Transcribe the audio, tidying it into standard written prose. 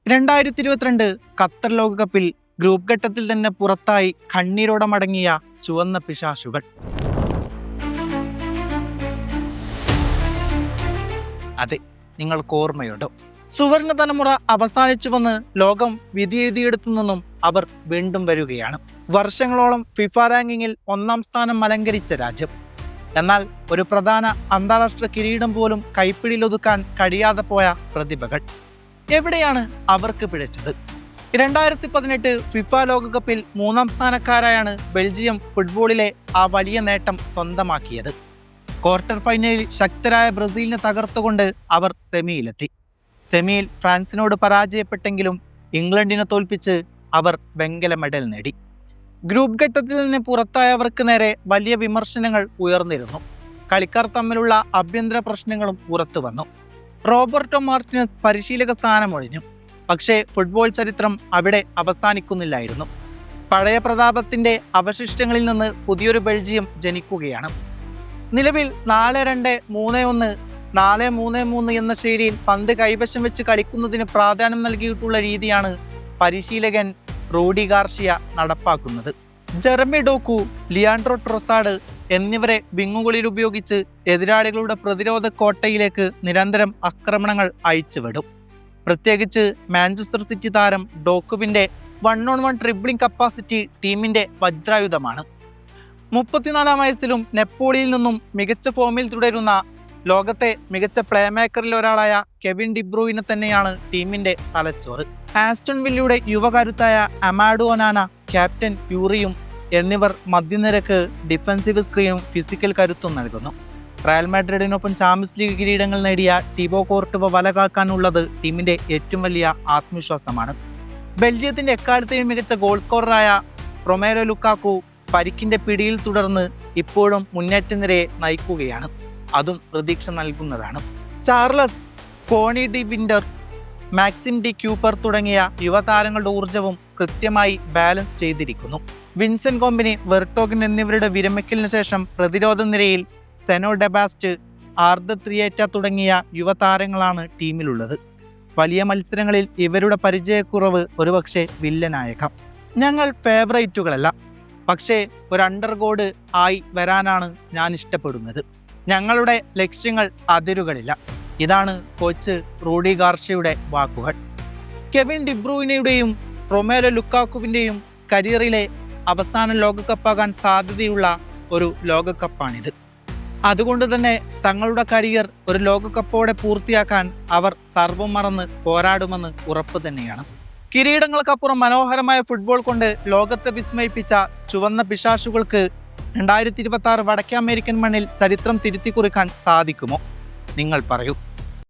2022 Qatar ലോകകപ്പിൽ group ഘട്ടത്തിൽ തന്നെ പുറത്തായി കണ്ണീരോടെ മടങ്ങിയ ചുവന്ന പിശാചുകൾ. അതെ, നിങ്ങൾക്ക് ഓർമ്മയുണ്ടോ? സുവർണ തലമുറ അവസാനിച്ചുവെന്ന് ലോകം വിധിയെഴുതിയെടുത്തു നിന്നും അവർ വീണ്ടും വരികയാണ്. വർഷങ്ങളോളം ഫിഫ റാങ്കിങ്ങിൽ 1-ാം സ്ഥാനം അലങ്കരിച്ച രാജ്യം. എന്നാൽ ഒരു പ്രധാന അന്താരാഷ്ട്ര കിരീടം പോലും കൈപ്പിടിയിലൊതുക്കാൻ കഴിയാതെ പോയ പ്രതിഭകൾ. എവിടെയാണ് അവർക്ക് പിഴച്ചത്? 2018 ഫിഫ ലോകകപ്പിൽ 3-ാം സ്ഥാനക്കാരായാണ് ബെൽജിയം ഫുട്ബോളിലെ ആ വലിയ നേട്ടം സ്വന്തമാക്കിയത്. ക്വാർട്ടർ ഫൈനലിൽ ശക്തരായ ബ്രസീലിനെ തകർത്തുകൊണ്ട് അവർ സെമിയിലെത്തി. സെമിയിൽ ഫ്രാൻസിനോട് പരാജയപ്പെട്ടെങ്കിലും ഇംഗ്ലണ്ടിനെ തോൽപ്പിച്ച് അവർ വെങ്കല മെഡൽ നേടി. ഗ്രൂപ്പ് ഘട്ടത്തിൽ നിന്ന് പുറത്തായവർക്ക് നേരെ വലിയ വിമർശനങ്ങൾ ഉയർന്നിരുന്നു. കളിക്കാർ തമ്മിലുള്ള ആഭ്യന്തര പ്രശ്നങ്ങളും പുറത്തു വന്നു. റോബർട്ടോ മാർട്ടിനസ് പരിശീലക സ്ഥാനമൊഴിഞ്ഞു. പക്ഷേ ഫുട്ബോൾ ചരിത്രം അവിടെ അവസാനിക്കുന്നില്ലായിരുന്നു. പഴയ പ്രതാപത്തിന്റെ അവശിഷ്ടങ്ങളിൽ നിന്ന് പുതിയൊരു ബെൽജിയം ജനിക്കുകയാണ്. നിലവിൽ 4-2, 3-1, 4-3-3 എന്ന ശൈലിയിൽ പന്ത് കൈവശം വെച്ച് കളിക്കുന്നതിന് പ്രാധാന്യം നൽകിയിട്ടുള്ള രീതിയാണ് പരിശീലകൻ റൂഡി ഗാർഷ്യ നടപ്പാക്കുന്നത്. ജെറമി ഡോക്കു, ലിയാൻഡ്രോ ട്രൊസാർഡ് എന്നിവരെ വിങ്ങുകളിൽ ഉപയോഗിച്ച് എതിരാളികളുടെ പ്രതിരോധ കോട്ടയിലേക്ക് നിരന്തരം ആക്രമണങ്ങൾ അയച്ചുവിടും. പ്രത്യേകിച്ച് മാഞ്ചസ്റ്റർ സിറ്റി താരം ഡോക്കുവിന്റെ 1-on-1 ഡ്രിബ്ലിംഗ് കപ്പാസിറ്റി ടീമിന്റെ വജ്രായുധമാണ്. 34-ാം വയസ്സിലും നെപ്പോളിയിൽ നിന്നും മികച്ച ഫോമിൽ തുടരുന്ന ലോകത്തെ മികച്ച പ്ലേമേക്കറിൽ ഒരാളായ കെവിൻ ഡിബ്രൂയിനെ തന്നെയാണ് ടീമിന്റെ തലച്ചോറ്. ആസ്റ്റൺ വില്ലയുടെ യുവകരുത്തായ അമാഡു ഒനാന, ക്യാപ്റ്റൻ യൂറിയും എന്നിവർ മധ്യനിരക്ക് ഡിഫൻസീവ് സ്ക്രീനും ഫിസിക്കൽ കരുത്തും നൽകുന്നു. റയൽ മാഡ്രിഡിനൊപ്പം ചാമ്പ്യൻസ് ലീഗ് കിരീടങ്ങൾ നേടിയ ടിബോ കോർട്ടുവ വല കാക്കാനുള്ളത് ടീമിന്റെ ഏറ്റവും വലിയ ആത്മവിശ്വാസമാണ്. ബെൽജിയത്തിന്റെ എക്കാലത്തെയും മികച്ച ഗോൾ സ്കോററായ റൊമേലോ ലുക്കാക്കു പരിക്കിന്റെ പിടിയിൽ തുടർന്ന് ഇപ്പോഴും മുന്നേറ്റ നിരയെ നയിക്കുകയാണ്. അതും പ്രതീക്ഷ നൽകുന്നതാണ്. ചാർലസ്, കോണി D winter, Maxim D Kuiper തുടങ്ങിയ യുവതാരങ്ങളുടെ ഊർജ്ജവും കൃത്യമായി ബാലൻസ് ചെയ്തിരിക്കുന്നു. വിൻസെന്റ് കോമ്പനി, വെർട്ടോഗൻ എന്നിവരുടെ വിരമിക്കലിന് ശേഷം പ്രതിരോധ നിരയിൽ സെനോ ഡെബാസ്റ്റ്, ആർദർ ത്രിയേറ്റ തുടങ്ങിയ യുവതാരങ്ങളാണ് ടീമിലുള്ളത്. വലിയ മത്സരങ്ങളിൽ ഇവരുടെ പരിചയക്കുറവ് ഒരുപക്ഷെ വില്ലനായേക്കാം. ഞങ്ങൾ ഫേവറേറ്റുകളല്ല, പക്ഷേ ഒരു അണ്ടർഗോഡ് ആയി വരാനാണ് ഞാൻ ഇഷ്ടപ്പെടുന്നത്. ഞങ്ങളുടെ ലക്ഷ്യങ്ങൾ അതിരുകളില്ല. ഇതാണ് കോച്ച് റൂഡി ഗാർഷ്യയുടെ വാക്കുകൾ. കെവിൻ ഡിബ്രൂയിനയുടെയും റൊമേലോ ലുക്കാക്കുവിൻ്റെയും കരിയറിലെ അവസാന ലോകകപ്പാകാൻ സാധ്യതയുള്ള ഒരു ലോകകപ്പാണിത്. അതുകൊണ്ട് തന്നെ തങ്ങളുടെ കരിയർ ഒരു ലോകകപ്പോടെ പൂർത്തിയാക്കാൻ അവർ സർവ്വം മറന്ന് പോരാടുമെന്ന് ഉറപ്പ് തന്നെയാണ്. കിരീടങ്ങൾക്കപ്പുറം മനോഹരമായ ഫുട്ബോൾ കൊണ്ട് ലോകത്തെ വിസ്മയിപ്പിച്ച ചുവന്ന പിശാചുകൾക്ക് 2026 വടക്കേ അമേരിക്കൻ മണ്ണിൽ ചരിത്രം തിരുത്തി കുറിക്കാൻ സാധിക്കുമോ? നിങ്ങൾ പറയൂ.